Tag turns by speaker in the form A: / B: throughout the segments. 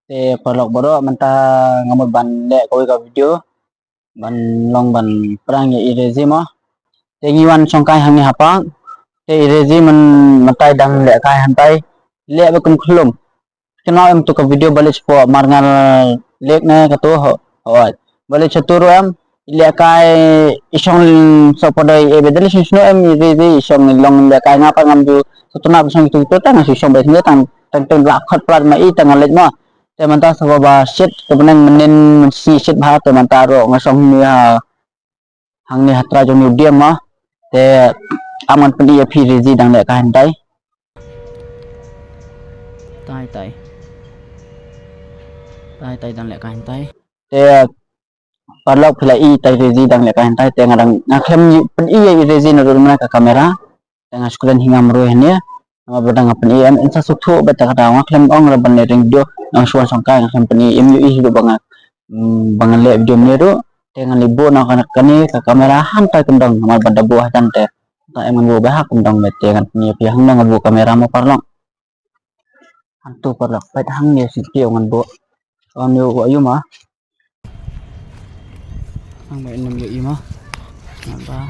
A: te parlok bodo manta ngamut ban le ko ka video ban long ban prang ya irezi mo te ngiwan songkai hangi hapang te irezi matai dang le kai hantai le ba kum khulum kenal em tu ka video balik po marngal lek na ka to ho balik chaturo em le kai isong so podai e bedel sino em irezi isong long le kai ngapa ngamdu setuna besong itu tang isong besnya tang lakhat plat mai tang lek mo te manta sababa shit kemenang menen si shit bha te manta ro ngasong ni hang ni hatra jong dia mah te aman pedi ya phi rezi dang le ka hantai tai dang le ka hantai te parlok philai tai rezi dang le ka hantai te ngadang ngaklem pen i rezi no rumah ka kamera dengan skulan hingga meruh ni nama bedang pen i ensa sukho beta kada ngaklem ong raban le ring video nang suan sangkai ngaklem pen i mu i hidup bangan le video ni ro dengan libu nak kani ka kamera hantai kendang mal banda buah tante ta eman bu bah kendang bete kan ni pi hang nang bu kamera mo parlong hantu parlok pai hang ni si tio ngan bu on yo ayu mah hang mai nem yo i mah napa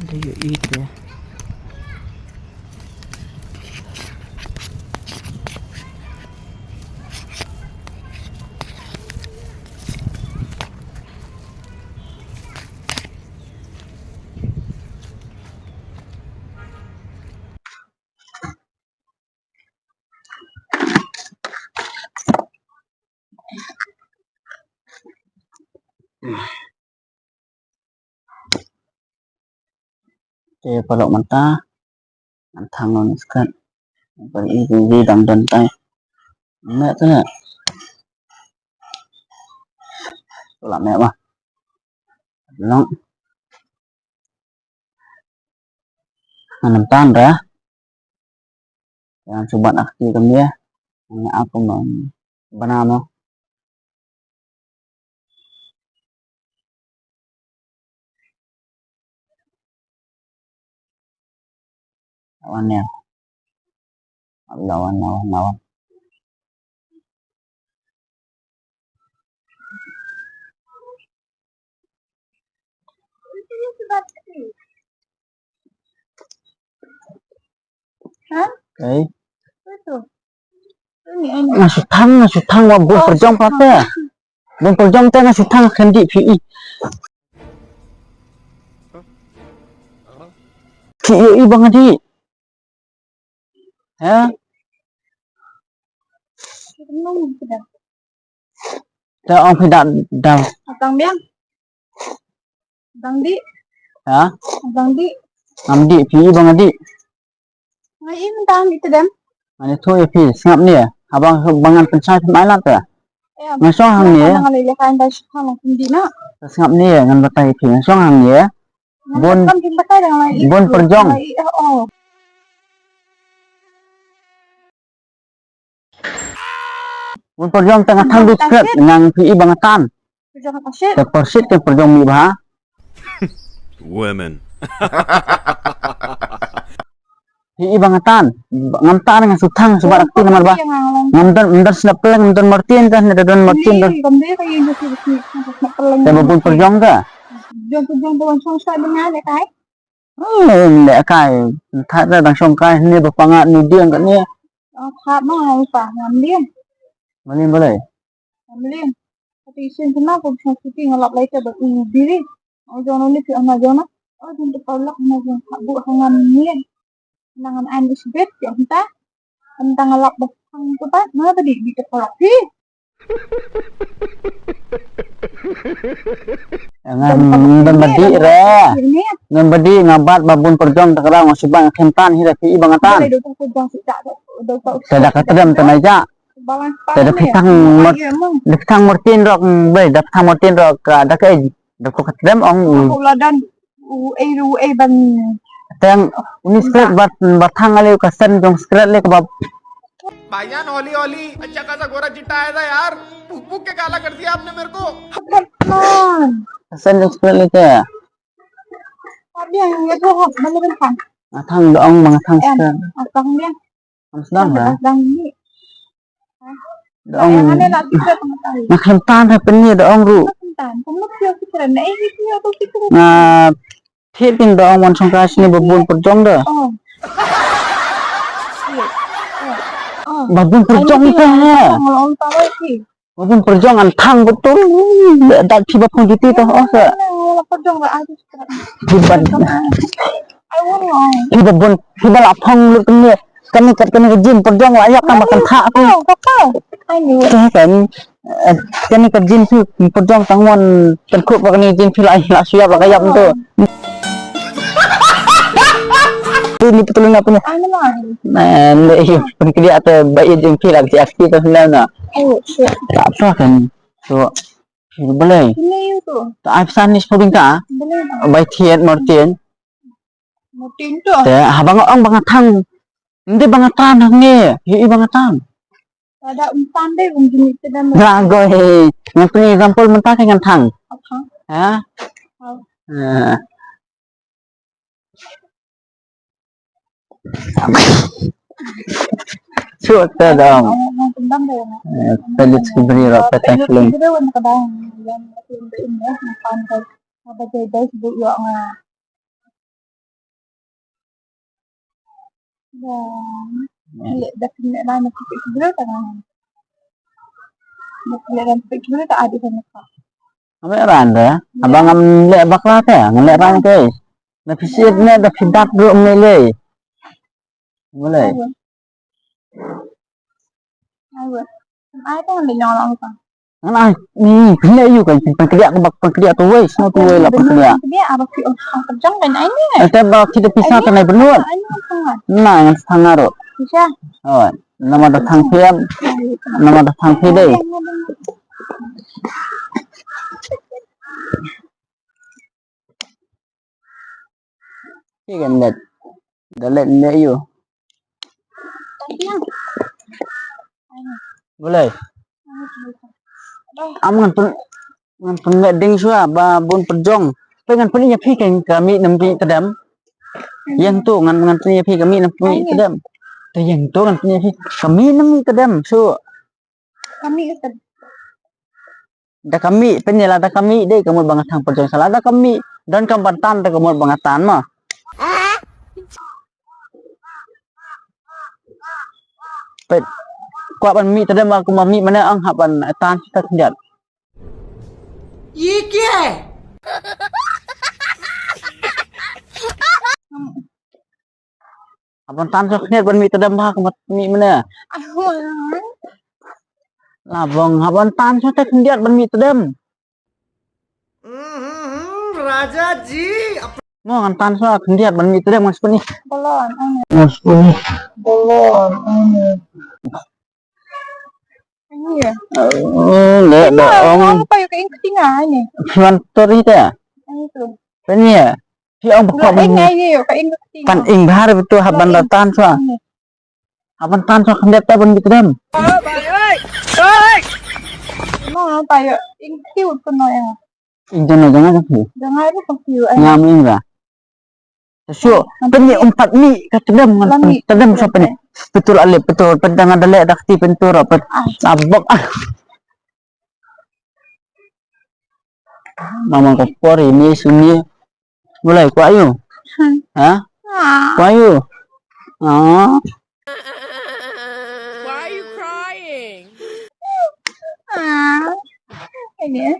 A: ada yo i tu te parlok manta thang non skat bari i dang dan tai mẹ thế này làm mẹ mà nó nằm tan ra yang coba nak kirim dia hanya aku mau banana lawannya lawan okay ngasih thang wa bun perjong pate bun perjong te ngasih thang kendi pi i banget di ya ta ông phải đào
B: Abang biang Abang di
A: ya
B: Abang di
A: amdi pi banget di
B: ngain tang itu dem
A: mana tu ya pi ngap ni abang bangan pensai mai lat ya ngasong hang ni
B: ngalile kan da hang di na
A: ngap ni ngan batai pi ngasong hang ni bun perjong bun perjong tengah thang du skret dengan pi bangatan te persit ke perjong mi bah
C: women
A: pi bangatan ngamtan dengan sutang sebar akti nomor bah ngamdan snap peleng ngamdan martin dah ngamdan martin dah te bun perjong ka
B: jong tuan song sa dengan le kai
A: le kai tha ra dang song kai ni ba pangat ni diang kat ni
B: tha ma pa ngam lien
A: malin boleh
B: tapi sen kenapa bisa cuti ngalap lai te diri jono ni pi ana jono untuk palak na jong bu hangan lien nangan an isbet ya entah tentang ngalap hang tu pa na tadi di palak pi
A: ngan badi re ngan badi ngabat babun perjong takrang masibang kentan hira pi bangatan sada katadam tanaja sada pitang martin rok bai dak thang martin rok ada kai dak ko katadam ong
B: uladan ban
A: tang uni skret bat thang ale kasan jong skret le kebab
C: भाईजान ओली ओली अच्छा खासा गोरा चिट्टा आया था यार भूख भूख के काला कर दिया आपने मेरे को
A: kasan jong skret le te
B: tapi yang itu mana ben kan
A: thang dong mga thang skret
B: abang dia
A: sedang ha
B: abang ni
A: Dong
B: Yang aneh lagi kita tahu.
A: makan happennya dong ru.
B: Tan, kamu siapa pikiran? Nah, ini sih aku pikiran.
A: Nah, thitin dong wan songkai sini babun perjong dah.
B: Oh. Iya. Oh.
A: Babun perjong teh.
B: Ngelawan tahu sih.
A: Babun perjong antang betul. Tak tiba pun gitu toh asa.
B: Ngelawan perjong nggak ada sekarang.
A: Tiba babun tiba lapang lu kene. Kami kat kene jin perjong layak kan makan thak tu.
B: Kakak. Ayo.
A: Kan kene kat jin tu perjong tangwan tengkuk pak kene jin filai lah siap lah kayap tu. Ini betul nak punya.
B: Ano lah.
A: Nah, iyo perkiri atau bayi jeng filak si aski tu sebenarnya.
B: Ayo, siap.
A: Tak apa kan. So, boleh.
B: Ini itu.
A: Tak apa nih sepuluh ka.
B: Boleh.
A: Bayi tian mortian.
B: Mutin tu.
A: Teh, habang orang bangatang. Nanti bangatan hangnya. Hi bangatan.
B: Ada umpan deh, jenis sedang.
A: Gagoy. Yang punya example mentah dengan tang.
B: Apa?
A: Ha? Suot ka dong.
B: Ang tendang deh.
A: Pelit skibri ra petang film.
B: Kita wan kadang yang ini ya, makan kai. Ada jadi sebut yo nga. Dan dah kena lah nak fikir dulu tak kan. Nak lihat fikir dulu tak ada sama kau.
A: Ame randa. Abang ngam lek bakla teh, ngelek ran guys. Na fisit ne da fidak do mele. Boleh.
B: Ayo. Ai tu nak nyolong kan.
A: Nah, ni kena you kan pengkerja ke bak pengkerja tu wei, semua tu wei lah pengkerja.
B: Dia apa sih orang kerjang dan ini.
A: Kita bak kita pisah tanai benuan. Nah, yang sangar.
B: Bisa.
A: Oh, nama datang piam, nama datang pi deh. Kan dat. Dalet ne you. Boleh. Am ngan pengeding sua ba bun perjong. Pengan peninya pi kan kami nampi tedam. Yang tu ngan peninya pi kami nampi tedam. Tapi yang tu kan peninya pi kami nampi tedam su.
B: Kami ustad.
A: Da kami penyela da kami deh kamu bangatang perjong salah da kami dan kambantan da kamu bangatan mah. Pet kuat ban mi tedam aku mami mana ang hapan tan kita kendat.
C: ये क्या है
A: Hapan tan sok kendat ban mi tedam ha kamu mi mana. Labong hapan tan sok kendat ban mi tedam.
C: Raja ji
A: Mau ngan tan sok kendat ban mi tedam mas peni.
B: Belum.
A: Mas peni.
B: Belum. Ini ya.
A: Le
B: Orang apa yang kain ketinggalan ni?
A: Fian tori ta.
B: Itu.
A: Peni ya. Fi ong bakal ban
B: Ini ni yo kain ketinggalan.
A: pan ing bahar betul haban tan sok. Haban tan sok kendat ta ban mi tedam.
B: Mau apa yo? Ing kiu tu no ya.
A: Injono jangan kan.
B: Jangan ada kiu.
A: Ngam inga. So, peni umpat mi katedam ngan tedam sa peni. Betul alip betul pedang ada lek dakti pentur apa abok mama kopor ini sunyi mulai ku ayu ha ku ayu ah
C: why are you crying
B: Ini.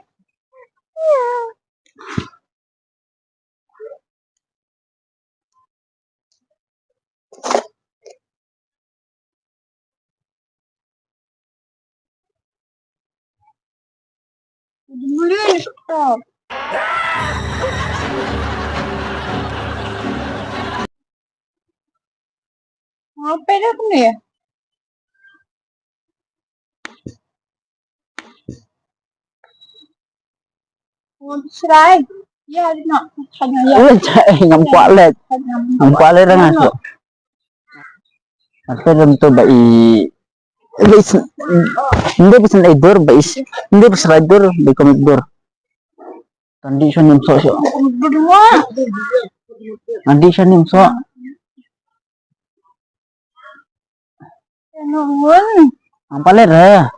B: Boleh stop. Apa dah kena ya? Oh, serai. Ya, nak tanya ya.
A: ngam kwa lek dengan so atau tentu bai hindi bisa idur bais hindi bisa idur di komik dur condition yang so
B: Berdua.
A: condition yang so
B: Nuhun.
A: ang paler ha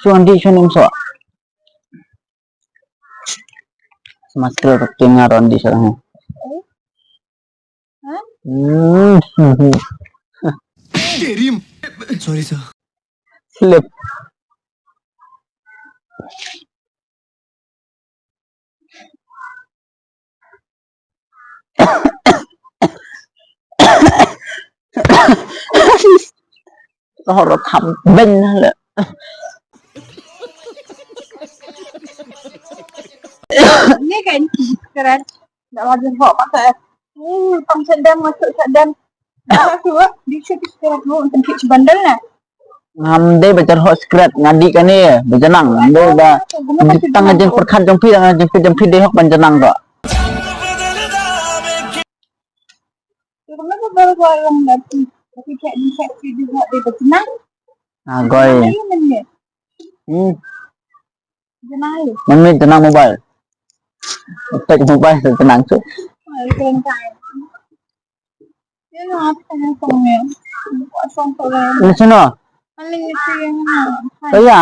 A: Suan di suan so. Semaskil ketinggalan ron di sana.
B: Hah?
C: Sorry sir.
A: Slip. Họ thầm bên là
B: Ini kayak keren. Nggak wajib kok pakai. Tong sedang masuk sedang. Nah, tua di situ sekarang mau untuk kicik bandel nah.
A: ngam đây bây giờ họ scratch ngadi cái này bây giờ nặng đây là tăng ngajeng perkan jong pi jong pi deh họ ban jenang kok.
B: Kenapa baru orang nanti tapi kayak di seksi juga di bersenang.
A: À rồi.
B: Jenang.
A: Mình jenang mobile. Tek mobile rồi jenang chứ.
B: Keren kaya. Ini apa yang songnya? Buat song keren.
A: Ini sino.
B: Paling itu yang mana?
A: Kaya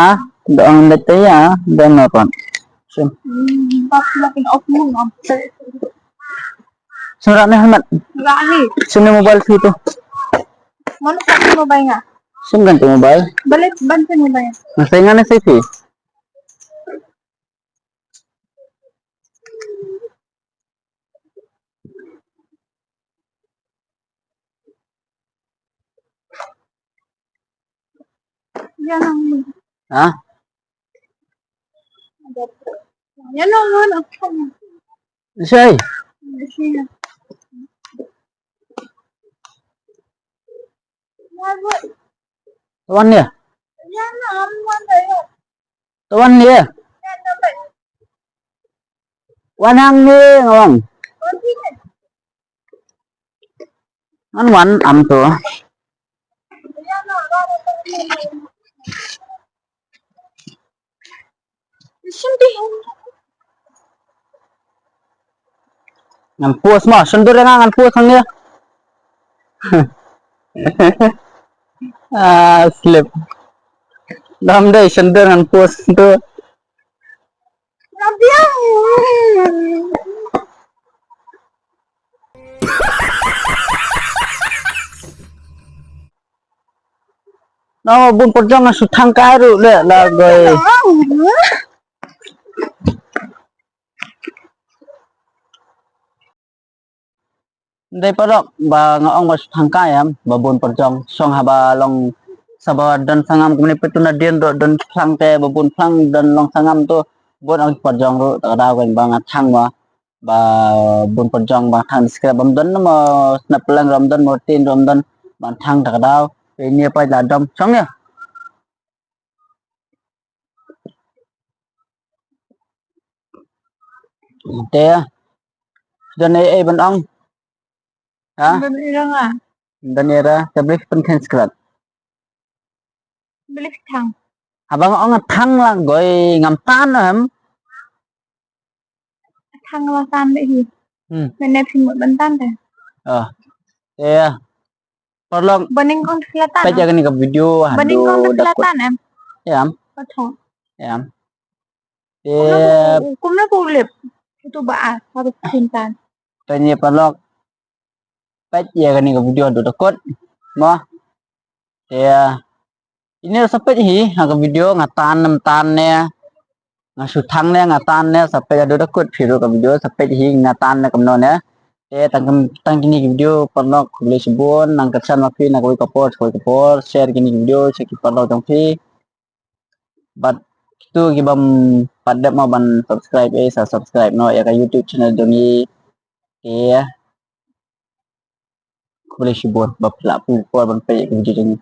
A: doang dete ya dan apa? Sim.
B: Pas makin off moon om.
A: Surat nih Ahmad.
B: Enggak nih.
A: Sini mobile situ.
B: Mana satu mau bayar?
A: Sim ganti mobile.
B: Balik bantu mau bayar.
A: Masih ingat sih sih.
B: Ya nang.
A: Hah?
B: Ya nang apa?
A: Say.
B: Sini.
A: Tuan dia.
B: Ya nang mana ya?
A: Tuan dia.
B: Ya nang.
A: Wanang ni ngawang.
B: Oh sini.
A: An wan am tu.
B: Ya nang. Sini.
A: Ngam puas mah, sendur ngam puas ang dia. Ah, slip. Dam deh sendur ngam puas tu.
B: Rabia.
A: Nó bún pojong là sụt thang cái rồi đấy là rồi. Đây padok ba ngaong ba sụt thang cái em ba bún pojong song haba long sabah dan sangam kemini petuna dien do dan plang te ba bún plang dan long sangam tu bún ang pojong ro tak ada kan ba ngatang ba bún pojong ba thang skra bam dan ma snap lang ram dan mortin ram dan ba thang tak ada ini apa là dom song ya. Teh dan ban ong ha
B: Beli apa?
A: dan era tablik penken skrat
B: Beli tang.
A: abang ong thang lang goi ngam tan em
B: Thang là tan đấy thì. Bên này thì một bên tan đấy.
A: teh tolong
B: Bening kon kelihatan.
A: baca ni ke video
B: Bening kon
A: aduh dakut
B: kelihatan em.
A: ya am
B: Betul.
A: ya am teh
B: Cũng nó vô liệp. Itu baa harus cinta.
A: tanya tolong baca ni ke video aduh dakut mo teh ini sampai hi ke video ngatan nem tan ne ngasut thang ne ngatan ne sampai aduh dakut video ke video sampai hi ngatan ne kamno ne tang kini video pernah boleh sebut nang kesan mafi nak koi kapor share kini video cek pernah tong fi but tu gibam pada mau ban subscribe subscribe no ya ke YouTube channel doni ya boleh sebut bapla pu ban pe video ni